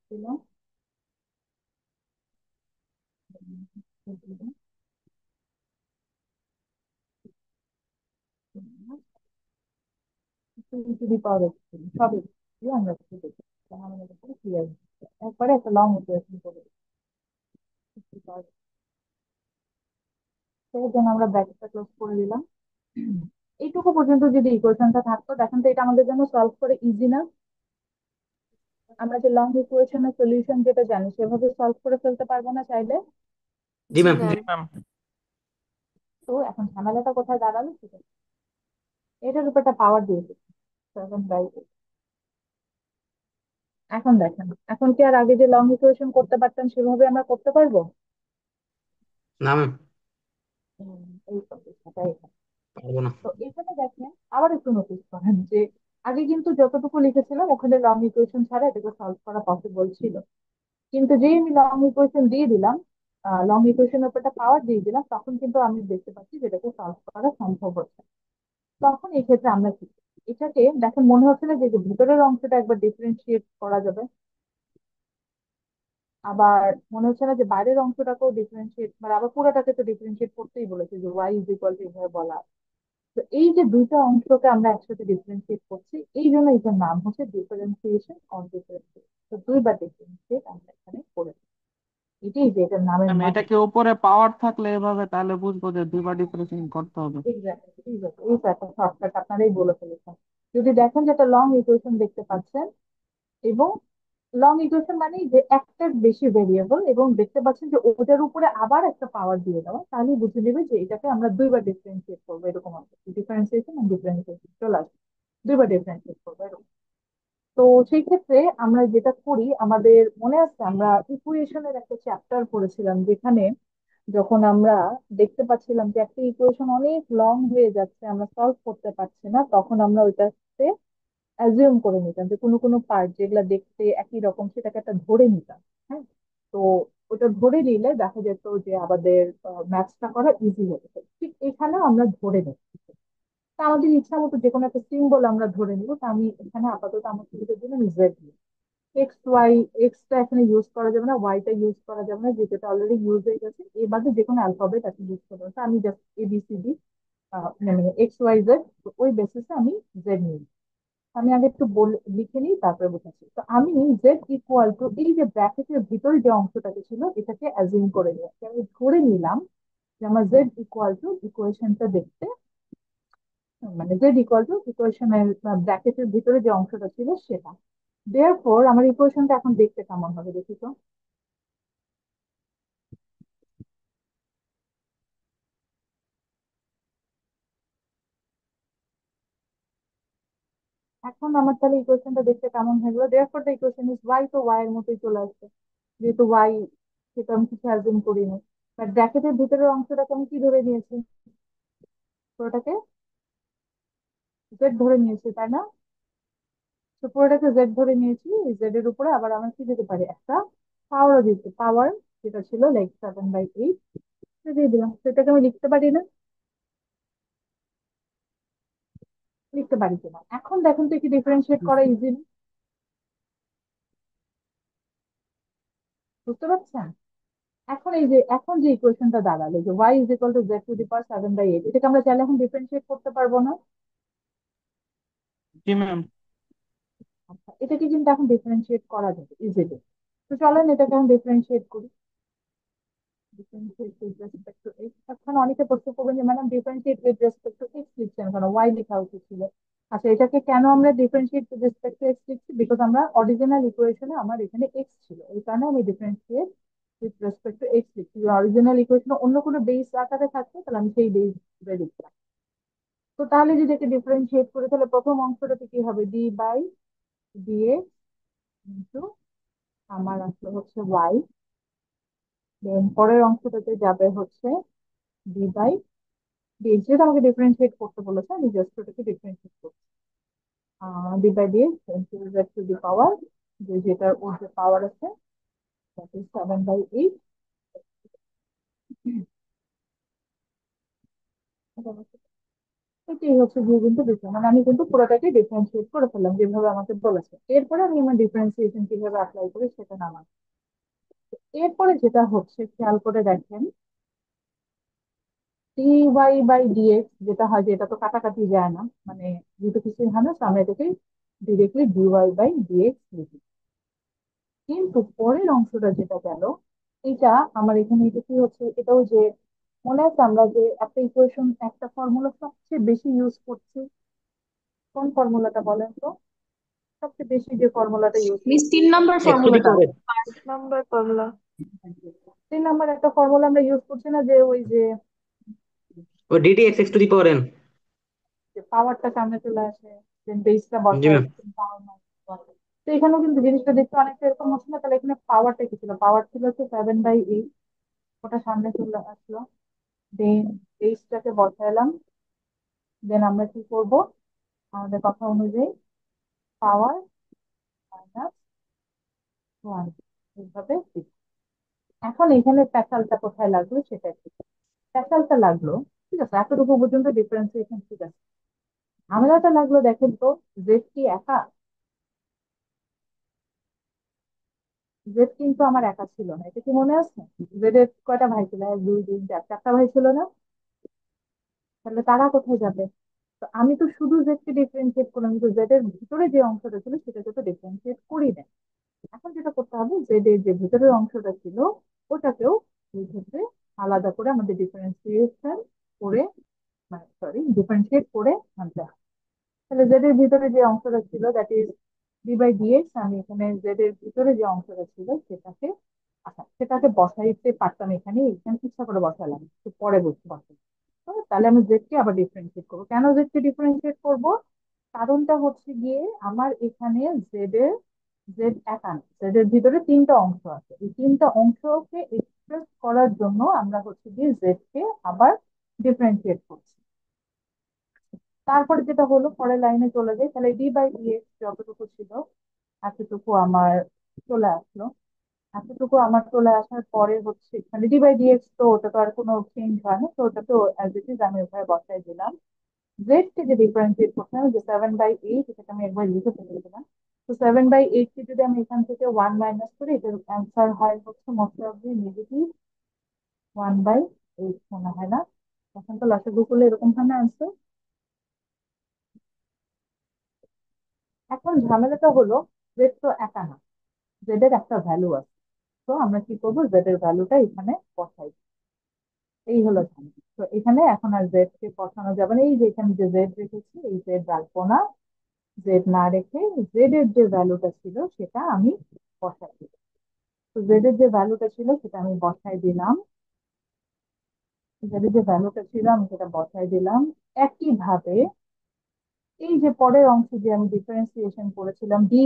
দিলাম। টু দি পাওয়ার এক্স সবই দিয়ে আমরা কি করছি, আমাদের কাছে ক্লিয়ার একবারে একটা লং ইকুয়েশন করে দিচ্ছি। দেন আমরা ব্র্যাকেটটা ক্লোজ করে দিলাম। এইটুকু পর্যন্ত যদি ইকুয়েশনটা থাকতো, দেখেন তো এটা আমাদের জন্য সলভ করে ইজি না? আমরা যে লং ইকুয়েশনের সলিউশন যেটা জানি সেভাবে সলভ করে ফেলতে পারবো না চাইলে? জি জি ম্যাম। জি ম্যাম। ম্যাম। তো এখন ঝামেলাটা কোথায় দাঁড়ালো সেটা, এটার উপর একটা পাওয়ার দিয়ে দিচ্ছি 7/8। এখন দেখেন, এখন কি আর আগে যে লং ইকুয়েশন করতে পারতাম সেভাবে আমরা করতে পারবো? না ম্যাম, এই সমস্যাটাই। পারবো না। তো এখানে দেখেন আবার একটু নোটিস করেন যে আগে কিন্তু যতটুকু লিখেছিলাম ওখানে লং ইকুয়েশন ছাড়া এটাকে সলভ করা পসিবল ছিল, কিন্তু যেই আমি লং ইকুয়েশন দিয়ে দিলাম, লং ইকুয়েশনের উপর একটা পাওয়ার দিয়ে দিলাম, তখন কিন্তু আমি দেখতে পাচ্ছি যেটাকে সলভ করা সম্ভব হচ্ছে। তখন এই ক্ষেত্রে আমরা কি করি? এটাকে দেখেন মনে হচ্ছে না যে যে ভিতরের অংশটা একবার ডিফারেন্সিয়েট করা যাবে, আবার মনে হচ্ছে না যে বাইরের অংশটাকেও ডিফারেন্সিয়েট, মানে আবার পুরোটাকে তো ডিফারেন্সিয়েট করতেই বলেছে যে ওয়াই ইজ ইকুয়াল টু এভাবে বলা। তো এই যে দুইটা অংশকে আমরা একসাথে ডিফারেন্সিয়েট করছি, এই জন্য এটার নাম হচ্ছে ডিফারেন্সিয়েশন অন ডিফারেন্সিয়েশন। তো দুইবার ডিফারেন্সিয়েট আমরা এখানে করেছি, এটাই যে এটার নামের ম্যাম মানে। এটাকে উপরে পাওয়ার থাকলে এভাবে তাহলে বুঝবো যে দুইবার ডিফারেন্সিয়েশন করতে হবে। এক্স্যাক্টলি, এক্স্যাক্টলি, এই তো একটা শর্টকাট আপনারাই বলে ফেলেছেন। যদি দেখেন যে একটা লং ইকুয়েশন দেখতে পাচ্ছেন, এবং লং ইকুয়েশন মানে যে একটার বেশি ভেরিয়েবল, এবং দেখতে পাচ্ছেন যে ওটার উপরে আবার একটা পাওয়ার দিয়ে দেওয়া, তাহলে বুঝে নেবে যে এটাকে আমরা দুইবার ডিফারেন্সিয়েট করবো, এরকম হবে ডিফারেন্সিয়েশন আর ডিফারেন্সিয়েশন চলে আসবে, দুইবার ডিফারেন্সিয়েট করবো এরকম। তো সেই ক্ষেত্রে আমরা যেটা করি, আমাদের মনে আছে আমরা ইকুয়েশনের একটা চ্যাপ্টার পড়েছিলাম যেখানে যখন আমরা দেখতে পাচ্ছিলাম যে একটা ইকুয়েশন অনেক লং হয়ে যাচ্ছে, আমরা সলভ করতে পারছি না, তখন আমরা ওইটাতে অ্যাজিউম করে নিতাম যে কোনো কোনো পার্ট যেগুলা দেখতে একই রকম সেটাকে একটা ধরে নিতাম। হ্যাঁ, তো ওটা ধরে নিলে দেখা যেত যে আমাদের ম্যাথসটা করা ইজি হতো। ঠিক এখানেও আমরা ধরে নিই, তা আমাদের ইচ্ছা মতো যে কোনো একটা সিম্বল আমরা ধরে নিব। তা আমি এখানে আপাতত আমার সুবিধার জন্য আমি জেড নিই। এক্স ওয়াই, এক্স টা এখানে ইউজ করা যাবে না, ওয়াই টা ইউজ করা যাবে না, যেটা অলরেডি ইউজ হয়ে গেছে। এর বাদে যে কোনো অ্যালফাবেট আপনি ইউজ করতে পারেন। তা আমি জাস্ট এবিসিডি, মানে এক্স ওয়াই জেড, ওই বেসিসে আমি জেড নিই। আমি আগে একটু লিখে নিই, তারপরে বোঝাচ্ছি। তো আমি জেড ইকুয়াল টু এই যে ব্র্যাকেটের ভিতরে যে অংশটাকে ছিল এটাকে অ্যাজিউম করে নিলাম, আমি ধরে নিলাম যে আমার জেড ইকুয়াল টু ইকুয়েশনটা দেখতে, মানে জেড ইকুয়াল টু ইকুয়েশনের ব্র্যাকেটের ভিতরে যে অংশটা ছিল সেটা। দেয়ারফর আমার ইকুয়েশনটা এখন দেখতে কেমন হবে দেখি তো। এখন আমার তাহলে ইকুয়েশনটা দেখতে কেমন হয়ে গেলো, therefore the equation is Y, তো ওয়াই এর মতোই চলে আসছে, যেহেতু ওয়াই, সেটা আমি কিছু অ্যাজিউম করিনি। বাট ব্র্যাকেটের ভিতরের অংশটাকে আমি কি ধরে নিয়েছি, পুরোটাকে জেড ধরে নিয়েছি, তাই না? তো পুরোটাকে জেড ধরে নিয়েছি, এই জেড এর উপরে আবার আমরা কি দিতে পারি, একটা পাওয়ারও দিতে, পাওয়ার যেটা ছিল লাইক 7/8 দিয়ে দিলাম। সেটাকে আমি লিখতে পারি না, লিখতে পারি কিনা এখন দেখেন তো, কি ডিফারেন্সিয়েট করা ইজি, বুঝতে পারছেন? এখন এই যে এখন যে ইকুয়েশনটা দাঁড়ালো যে y is equal to z to the power 7/8, এটাকে আমরা চাইলে এখন ডিফারেন্সিয়েট করতে পারবো না? জি ম্যাম। আচ্ছা, এটাকে কিন্তু এখন ডিফারেন্সিয়েট করা যাবে ইজিলি। তো চলেন এটাকে এখন ডিফারেন্সিয়েট করি। Differentiate with respect to x. এখন অনেকে প্রশ্ন করবেন যে madam differentiate with respect to x লিখছেন কেন, ওয়াই লেখা উচিত ছিল। আচ্ছা, এটাকে কেন আমরা differentiate with respect to x লিখছি, বিকজ আমরা অরিজিনাল ইকুয়েশনে আমার এখানে এক্স ছিল, এই কারণে আমি differentiate with respect to x লিখছি। অরিজিনাল ইকুয়েশনে অন্য কোনো বেস আকারে থাকতো তাহলে আমি সেই বেস ধরে লিখতাম। তো তাহলে যদি এটাকে ডিফারেন্সিয়েট করে, তাহলে প্রথম অংশটাতে কি হবে, ডি বাই ডিএক্স ইন্টু আমার আসলে হচ্ছে ওয়াই, দেন পরের অংশটাতে যাবে হচ্ছে ডি বাই ডিএক্স। যেটা আমাকে ডিফারেন্সিয়েট করতে বলেছে আমি জাস্ট ওটাকে ডিফারেন্সিয়েট করছি। D by dx into z to the power, যেটার ওর যে পাওয়ার আছে, দ্যাট ইজ 7/8। এটাই হচ্ছে গিয়ে কিন্তু ডিফারেন্স, মানে আমি কিন্তু পুরোটাকে ডিফারেন্সিয়েট করে ফেললাম যেভাবে আমাকে বলেছে। এরপরে আমি আমার ডিফারেন্সিয়েশন কিভাবে অ্যাপ্লাই করি সেটা নামান। এরপরে যেটা হচ্ছে খেয়াল করে দেখেন, ডি ওয়াই বাই ডিএক্স যেটা হয়, যে এটা তো কাটাকাটি যায় না, মানে যেহেতু কিছুই হয় না, তো আমরা এটাকে directly d y by d x লিখি। কিন্তু পরের অংশটা যেটা গেল, এটা আমার এখানে এটা কি হচ্ছে, এটাও যে মনে আছে আমরা যে একটা ইকুয়েশন, একটা ফর্মুলা সবচেয়ে বেশি ইউজ করছি, কোন ফর্মুলাটা বলেন তো, সবচেয়ে বেশি যে ফর্মুলাটা ইউজ মিস করছি। 3 নম্বর এক্স টু দি ফর্মুলাটা। পাওয়ার 5 নম্বর ফর্মুলা। 3 নাম্বার একটা ফর্মুলা আমরা ইউজ করছি না, যে ওই যে ও d d x x to the power n. পাওয়ারটা সামনে চলে আসে, দেন বেসটা জি বসায়, ম্যাম। পাওয়ার। তো এখানেও কিন্তু জিনিসটা দেখতে অনেকটা এরকম হচ্ছে না, তাহলে এখানে পাওয়ারটা কি ছিল, পাওয়ার ছিল হচ্ছে 7/8, ওটা সামনে চলে আসলো, দেন বেসটাকে বসাইলাম। দেন আমরা কি করব, আমাদের কথা অনুযায়ী পাওয়ার -1 এইভাবে লিখব। এখন এখানে প্যাসালটা কোথায় লাগলো সেটা কি, প্যাসালটা লাগলো, ঠিক আছে, এতটুকু পর্যন্ত ডিফারেন্সিয়েশন ঠিক আছে। ঝামেলাটা লাগলো দেখেন তো, জেড কি একা, জেড কিন্তু আমার একা ছিল না, এটা কি মনে আছে? জেড এর কয়টা ভাই ছিল, 1 2 3 4, 4টা ভাই ছিল না? তাহলে তারা কোথায় যাবে? তো আমি তো শুধু জেড কে ডিফারেন্সিয়েট করলাম, কিন্তু জেড এর ভিতরে যে অংশটা ছিল সেটাকে তো ডিফারেন্সিয়েট করি না। এখন যেটা করতে হবে, জেড এর যে ভিতরের অংশটা ছিল ওটাকেও এই ক্ষেত্রে আলাদা করে আমাদের ডিফারেন্সিয়েশন করে, মানে সরি ডিফারেন্সিয়েট করে আনতে হবে। তাহলে জেড এর ভিতরে যে অংশটা ছিল that is d by d x, আমি এখানে জেড এর ভিতরে যে অংশটা ছিল সেটাকে, আচ্ছা সেটাকে বসাইতে পারতাম এখানে, এখানে ইচ্ছা করে বসালাম, একটু পরে বুঝতে পারতাম। তাহলে আমি জেড কে আবার ডিফারেন্সিয়েট করবো। কেন জেড কে ডিফারেন্সিয়েট করবো, কারণটা হচ্ছে গিয়ে আমার এখানে জেড এর, জেড একা না, জেড এর ভিতরে 3টা অংশ আছে, এই 3টা অংশকে এক্সপ্রেস করার জন্য আমরা হচ্ছে গিয়ে জেড কে আবার ডিফারেন্সিয়েট করছি। তারপরে যেটা হলো পরের লাইনে চলে যাই, তাহলে ডি বাই ডি এক্স যতটুকু ছিল এতটুকু আমার চলে আসলো। এতটুকু আমার চলে আসার পরে হচ্ছে মানে ডি বাই ডি এক্স, তো ওটা তো আর কোনো চেঞ্জ হয় না, তো ওটা তো অ্যাজ ইট ইজ আমি ওখানে বসাই দিলাম। জেড কে যে ডিফারেন্সিয়েট করতে হবে, যে 7/8, এটাকে আমি একবার লিখে ফেলেছিলাম। তো 7/8 কে যদি আমি এখান থেকে 1 মাইনাস করি, এটার অ্যান্সার হয় হচ্ছে মোস্ট প্রবাবলি -1/8 মনে হয় না? এখন তো লসাগু করলে এরকম হয় না অ্যান্সার? এখন ঝামেলাটা হলো জেড তো একা না, জেড এর একটা ভ্যালু আছে। তো আমরা কি করবো, জেড এর ভ্যালুটা এখানে বসাই দিই। এই হলো ঝামেলা। তো এখানে এখন আর জেড কে বসানো যাবে না, এই যে এখানে যে জেড রেখেছি এই জেড রাখবো না। জেড না রেখে জেড এর যে ভ্যালুটা ছিল সেটা আমি বসাই দিই। তো জেড এর যে ভ্যালুটা ছিল সেটা আমি বসাই দিলাম। জেড এর যে ভ্যালুটা ছিল আমি সেটা বসাই দিলাম। একইভাবে এই যে পরের অংশ যে আমি ডিফারেন্সিয়েশন করেছিলাম d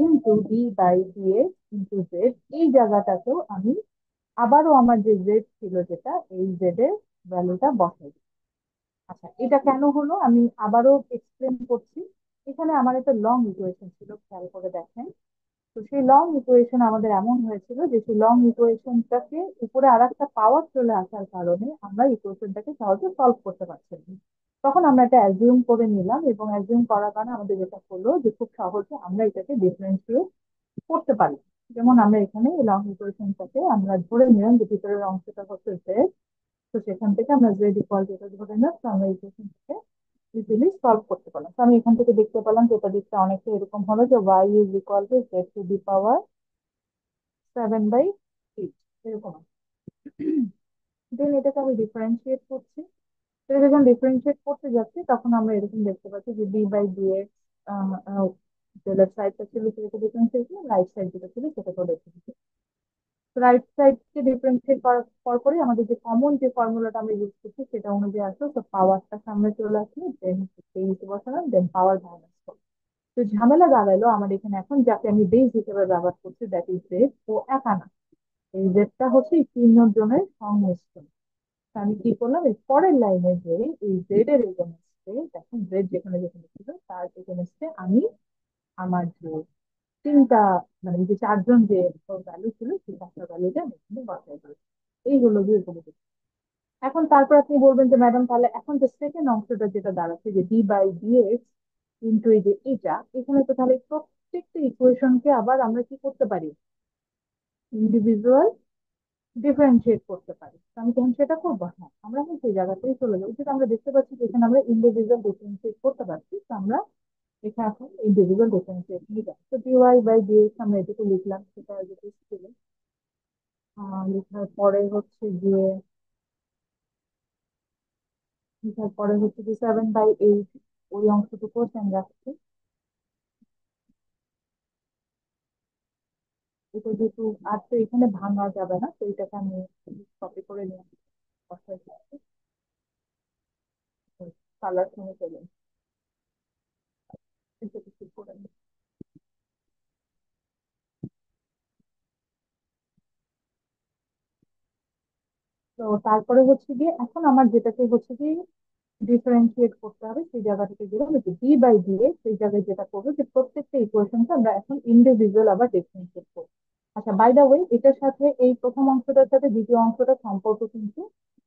into d by d x into z, এই জায়গাটাতেও আমি আবারও আমার যে জেড ছিল যেটা, এই জেড এর ভ্যালুটা বসাই দিই। আচ্ছা, এটা কেন হলো আমি আবারও এক্সপ্লেন করছি। এখানে আমার একটা লং ইকুয়েশন ছিল, খেয়াল করে দেখেন। তো সেই লং ইকুয়েশন আমাদের এমন হয়েছিল যে সেই লং ইকুয়েশনটাকে উপরে আর একটা পাওয়ার চলে আসার কারণে আমরা ইকুয়েশনটাকে সহজে সলভ করতে পারছিলাম না। তখন আমরা এটা অ্যাজিউম করে নিলাম, এবং অ্যাজিউম করার কারণে আমাদের যেটা হলো যে খুব সহজে আমরা এটাকে ডিফারেন্সিয়েট করতে পারি। যেমন আমরা এখানে এই লং ইকুয়েশনটাকে আমরা ধরে নিলাম যে ভিতরের অংশটা হচ্ছে জেড। তো সেখান থেকে আমরা জেড ইকুয়াল যেটা ধরে নিলাম, তো আমরা ইকুয়েশনটাকে ইজিলি সলভ করতে পারলাম। তো আমি এখান থেকে দেখতে পেলাম যে এটা দিকটা অনেকটা এরকম হলো যে y is equal to z to the power 7/8 এরকম। দেন এটাকে আমি ডিফারেন্সিয়েট করছি। তো এটা যখন ডিফারেন্সিয়েট করতে যাচ্ছি তখন আমরা এরকম দেখতে পাচ্ছি যে ডি বাই ডি এক্স, যে লেফট সাইডটা ছিল সেটাকে ডিফারেন্সিয়েট করলাম, রাইট সাইড যেটা ছিল সেটাকেও ডিফারেন্সিয়েট। রাইট সাইডকে ডিফারেন্সিয়েট করার পরপরই আমাদের যে কমন যে ফর্মুলাটা আমরা ইউজ করছি সেটা অনুযায়ী আসলো, তো পাওয়ারটা সামনে চলে আসলো, দেন বেস বসালাম, দেন পাওয়ার মাইনাস। তো ঝামেলা দাঁড়ালো আমার এখানে এখন, যাকে আমি বেস হিসেবে ব্যবহার করছি, দ্যাট ইজ জেড, ও একা না। এই জেডটা হচ্ছে এই তিন জনের সংমিশ্রণ। তো আমি কি করলাম, এই পরের লাইনে যে এই জেড এর এগেনস্টে, দেখুন জেড যেখানে যেখানে ছিল তার এগেনস্টে আমি আমার যে তিনটা মানে এই যে চারজন যে ভ্যালু ছিল সেই চারটা ভ্যালুটা আমি এখানে বসাই দিয়েছি। এই হলো যে এগুলো। এখন তারপর আপনি বলবেন যে ম্যাডাম তাহলে এখন যে সেকেন্ড অংশটা যেটা দাঁড়াচ্ছে যে ডি বাই ডি এক্স কিন্তু এই যে এটা, এখানে তো তাহলে প্রত্যেকটা ইকুয়েশনকে আবার আমরা কি করতে পারি, ইন্ডিভিজুয়াল ডিফারেন্সিয়েট করতে পারি। তো আমি তখন সেটা করবো, হ্যাঁ আমরা এখন সেই জায়গাতেই চলে যাবো, যেটা আমরা দেখতে পাচ্ছি যে এখানে আমরা ইন্ডিভিজুয়াল ডিফারেন্সিয়েট করতে পারছি। তো আমরা এখানে এখন ইন্ডিভিজুয়াল ডিফারেন্সিয়েট নিয়ে যাবো। তো ডিওয়াই বাই ডিএক্স আমরা এটুকু লিখলাম, সেটা যেটা ছিল লেখার পরে হচ্ছে গিয়ে যে 7/8 ওই অংশটুকু সেম রাখছি। এটা যেহেতু আর তো এখানে ভাঙা যাবে না, তো এটাকে আমি কপি করে নিয়ে কালার কিনে ফেলেন, এটা কিছু করে নিই। তো তারপরে হচ্ছে গিয়ে এখন আমার যেটাকে হচ্ছে কি ডিফারেন্সিয়েট করতে হবে, সেই জায়গা থেকে গেলাম ডি বাই ডি এ, সেই জায়গায় যেটা করবো যে প্রত্যেকটা ইকুয়েশনকে আমরা এখন ইন্ডিভিজুয়াল আবার ডিফারেন্সিয়েট করবো। আচ্ছা, বাই দা ওয়ে, এটার সাথে এই প্রথম অংশটার সাথে দ্বিতীয় অংশটার সম্পর্ক কিন্তু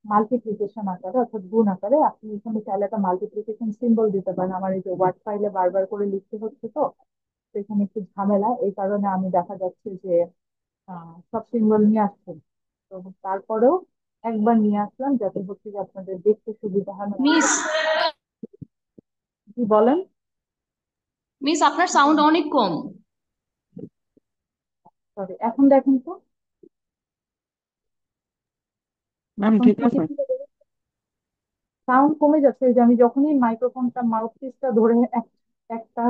মাল্টিপ্লিকেশন আকারে অর্থাৎ গুণ আকারে। আপনি এখানে চাইলে একটা মাল্টিপ্লিকেশন সিম্বল দিতে পারেন। আমার এই যে ওয়ার্ড ফাইলে বারবার করে লিখতে হচ্ছে, তো তো এখানে একটু ঝামেলা, এই কারণে আমি দেখা যাচ্ছে যে সব সিম্বল নিয়ে আসছি। তো তারপরেও একবার নিয়ে আসলাম যাতে হচ্ছে যে আপনাদের দেখতে সুবিধা হয়। মিস কি বলেন? মিস আপনার সাউন্ড অনেক কম। সরি, এখন দেখেন তো, ম্যাম এখন ঠিক কি আছে। সাউন্ড কমে যাচ্ছে? এই যে আমি যখনই মাইক্রোফোনটা মাউথপিসটা ধরে একটা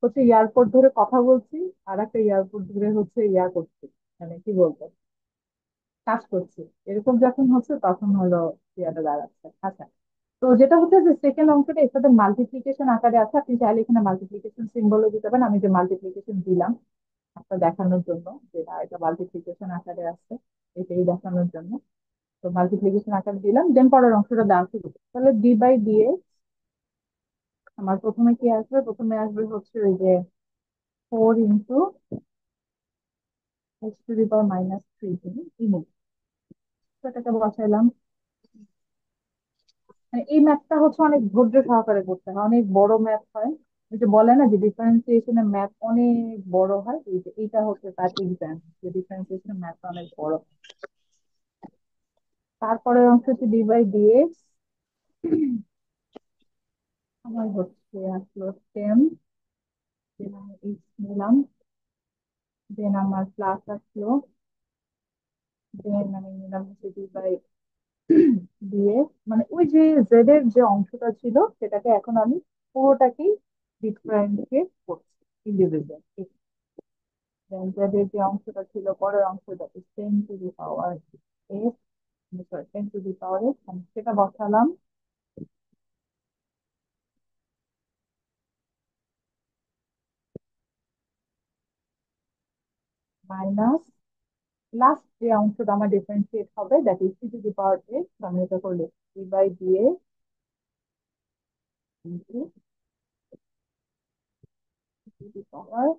হচ্ছে এয়ারপোর্ট ধরে কথা বলছি, আর একটা এয়ারপোর্ট ধরে হচ্ছে করছি, মানে কি বলবো, কাজ করছি, এরকম যখন হচ্ছে তখন হলো ইয়াটা দাঁড়াচ্ছে। আচ্ছা, তো যেটা হচ্ছে যে সেকেন্ড অংশটা এর সাথে মাল্টিপ্লিকেশন আকারে আছে, আপনি চাইলে এখানে মাল্টিপ্লিকেশন সিম্বলও দিতে পারেন। আমি যে মাল্টিপ্লিকেশন দিলাম আপনার দেখানোর জন্য যে না এটা মাল্টিপ্লিকেশন আকারে আছে, এটাই দেখানোর জন্য। তো মাল্টিপ্লিকেশন আকারে দিলাম, দেন পরের অংশটা দেওয়া শুরু করি। তাহলে ডি বাই ডি আমার প্রথমে কি আসবে? প্রথমে আসবে হচ্ছে ওই যে 4 × x⁻³ ইনু, এটাকে বসাইলাম। মানে এই ম্যাথটা হচ্ছে অনেক ধৈর্য সহকারে করতে হয়, অনেক বড় ম্যাথ হয়। ওই যে বলে না যে ডিফারেন্সিয়েশনের ম্যাথ অনেক বড় হয়, এইটা হচ্ছে তার এক্সাম্পল, যে ডিফারেন্সিয়েশনের ম্যাথ অনেক বড়। তারপরে অংশ হচ্ছে d/dx, আমার হচ্ছে আসলো 10, দেন আমি x নিলাম, দেন আমার প্লাস আসলো, দেন আমি নিলাম হচ্ছে d/dx। মানে ওই যে জেড এর যে অংশটা ছিল সেটাকে এখন আমি পুরোটাকেই ডিফারেন্সিয়েট করছি ইন্ডিভিজুয়াল। দেন জেড এর যে অংশটা ছিল পরের অংশটা 10⁻x, সরি 10⁻x, আমি সেটা বসালাম। মাইনাস লাস্ট যে অংশটা আমার ডিফারেন্সিয়েট হবে, দ্যাট ইজ c⁻x। আমি এটা করলে d/dx ইন্টু c⁻,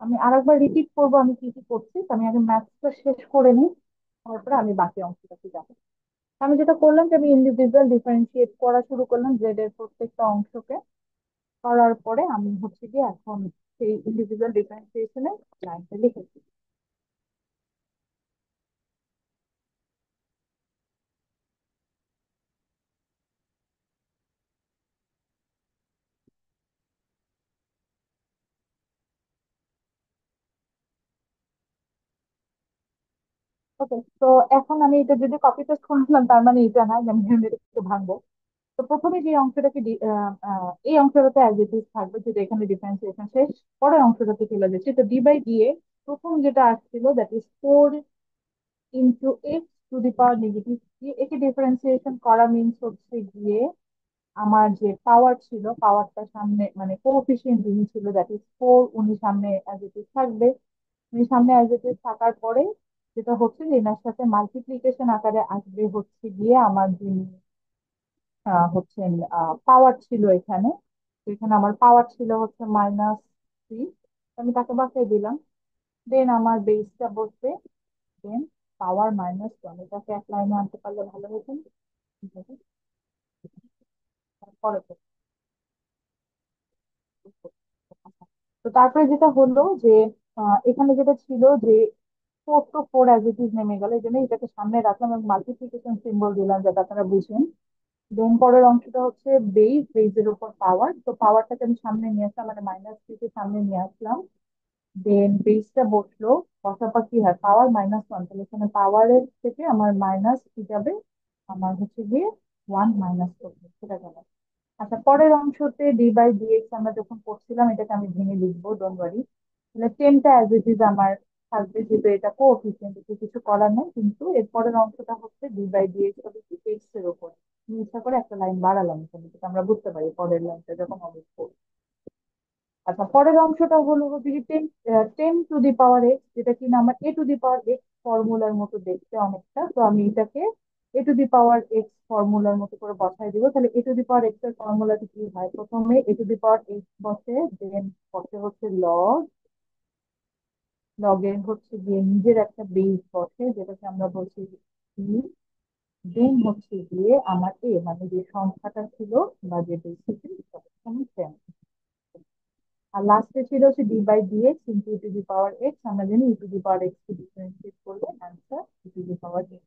আমি আরেকবার রিপিট করবো আমি কি কি করছি। তো আমি আগে ম্যাথটা শেষ করে নিই, তারপরে আমি বাকি অংশটাতে যাবো। আমি যেটা করলাম যে আমি ইন্ডিভিজুয়াল ডিফারেন্সিয়েট করা শুরু করলাম জেড এর প্রত্যেকটা অংশকে। করার পরে আমি হচ্ছে কি এখন সেই ইন্ডিভিজুয়াল ডিফারেন্সিয়েশনের লাইনটা লিখেছি। ওকে, তো এখন আমি এটা যদি কপি পেস্ট করলাম তার মানে এটা না যে আমি একটু ভাঙবো। তো প্রথমে যে অংশটাকে এই অংশটাতে অ্যাজ ইট ইজ থাকবে, যেটা এখানে ডিফারেন্সিয়েশন শেষ, পরের অংশটাতে চলে যাচ্ছে। তো d/dx প্রথম যেটা আসছিল দ্যাট ইজ 4 × x⁻³ একে ডিফারেন্সিয়েশন করা মিন্স হচ্ছে গিয়ে আমার যে পাওয়ার ছিল, পাওয়ারটা সামনে মানে কোএফিসিয়েন্ট যিনি ছিল দ্যাট ইজ 4, উনি সামনে অ্যাজ ইট ইজ থাকবে। উনি সামনে অ্যাজ ইট ইজ থাকার পরে যেটা হচ্ছে যে এনার সাথে মাল্টিপ্লিকেশন আকারে আসবে হচ্ছে গিয়ে আমার যিনি হচ্ছেন পাওয়ার ছিল এখানে। তো এখানে আমার পাওয়ার ছিল হচ্ছে -3, আমি তাকে বাসায় দিলাম। দেন আমার বেসটা বসবে, দেন পাওয়ার -1, এটাকে এক লাইনে আনতে পারলে ভালো হতো। ঠিক আছে, তারপরে তো তো তারপরে যেটা হলো যে এখানে যেটা ছিল যে 4 to 4 অ্যাজ ইট ইজ নেমে গেল, এই জন্য এটাকে সামনে রাখলাম এবং মাল্টিপ্লিকেশন সিম্বল দিলাম যাতে আপনারা বুঝেন। দেন পরের অংশটা হচ্ছে বেজের উপর পাওয়ার, তো পাওয়ারটাকে আমি সামনে নিয়ে আসলাম, মানে -3 কে সামনে নিয়ে আসলাম। দেন বেসটা বসলো, বসার পর কি হয়, পাওয়ার -1, তাহলে এখানে পাওয়ারের থেকে আমার মাইনাস কি যাবে, আমার হচ্ছে গিয়ে 1 মাইনাস করবে, সেটা গেল। আচ্ছা, পরের অংশতে d/dx আমরা যখন করছিলাম এটাকে আমি ভেঙে লিখবো, ডোন্ট ওয়ারি। তাহলে 10টা অ্যাজ ইট ইজ আমার থাকবে, যেহেতু এটা কোএফিসিয়েন্ট, কিছু করার নেই। কিন্তু এর পরের অংশটা হচ্ছে d/dx হবে কি x এর উপর। আমি ইচ্ছা করে একটা লাইন বাড়ালাম এখানে, যেটা আমরা বুঝতে পারি পরের লাইনটা যখন হবে। আচ্ছা, পরের অংশটা হলো হচ্ছে কি 10 × 10⁻x, যেটা কিনা আমার a⁻x ফর্মুলার মতো দেখতে অনেকটা। তো আমি এটাকে a⁻x ফর্মুলার মতো করে বসাই দিব। তাহলে a⁻x এর ফর্মুলাটি কি হয়, প্রথমে a⁻x বসে, দেন বসে হচ্ছে লগের হচ্ছে গিয়ে নিজের একটা বেস বসে, যেটাকে আমরা বলছি e, দেন হচ্ছে গিয়ে আমার এ মানে যে সংখ্যাটা ছিল বা যে বেসিস সেটা 10। আর লাস্টে ছিল হচ্ছে d/dx × e⁻x। আমরা জানি e⁻x কে ডিফারেন্সিয়েট করলে অ্যান্সার e⁻x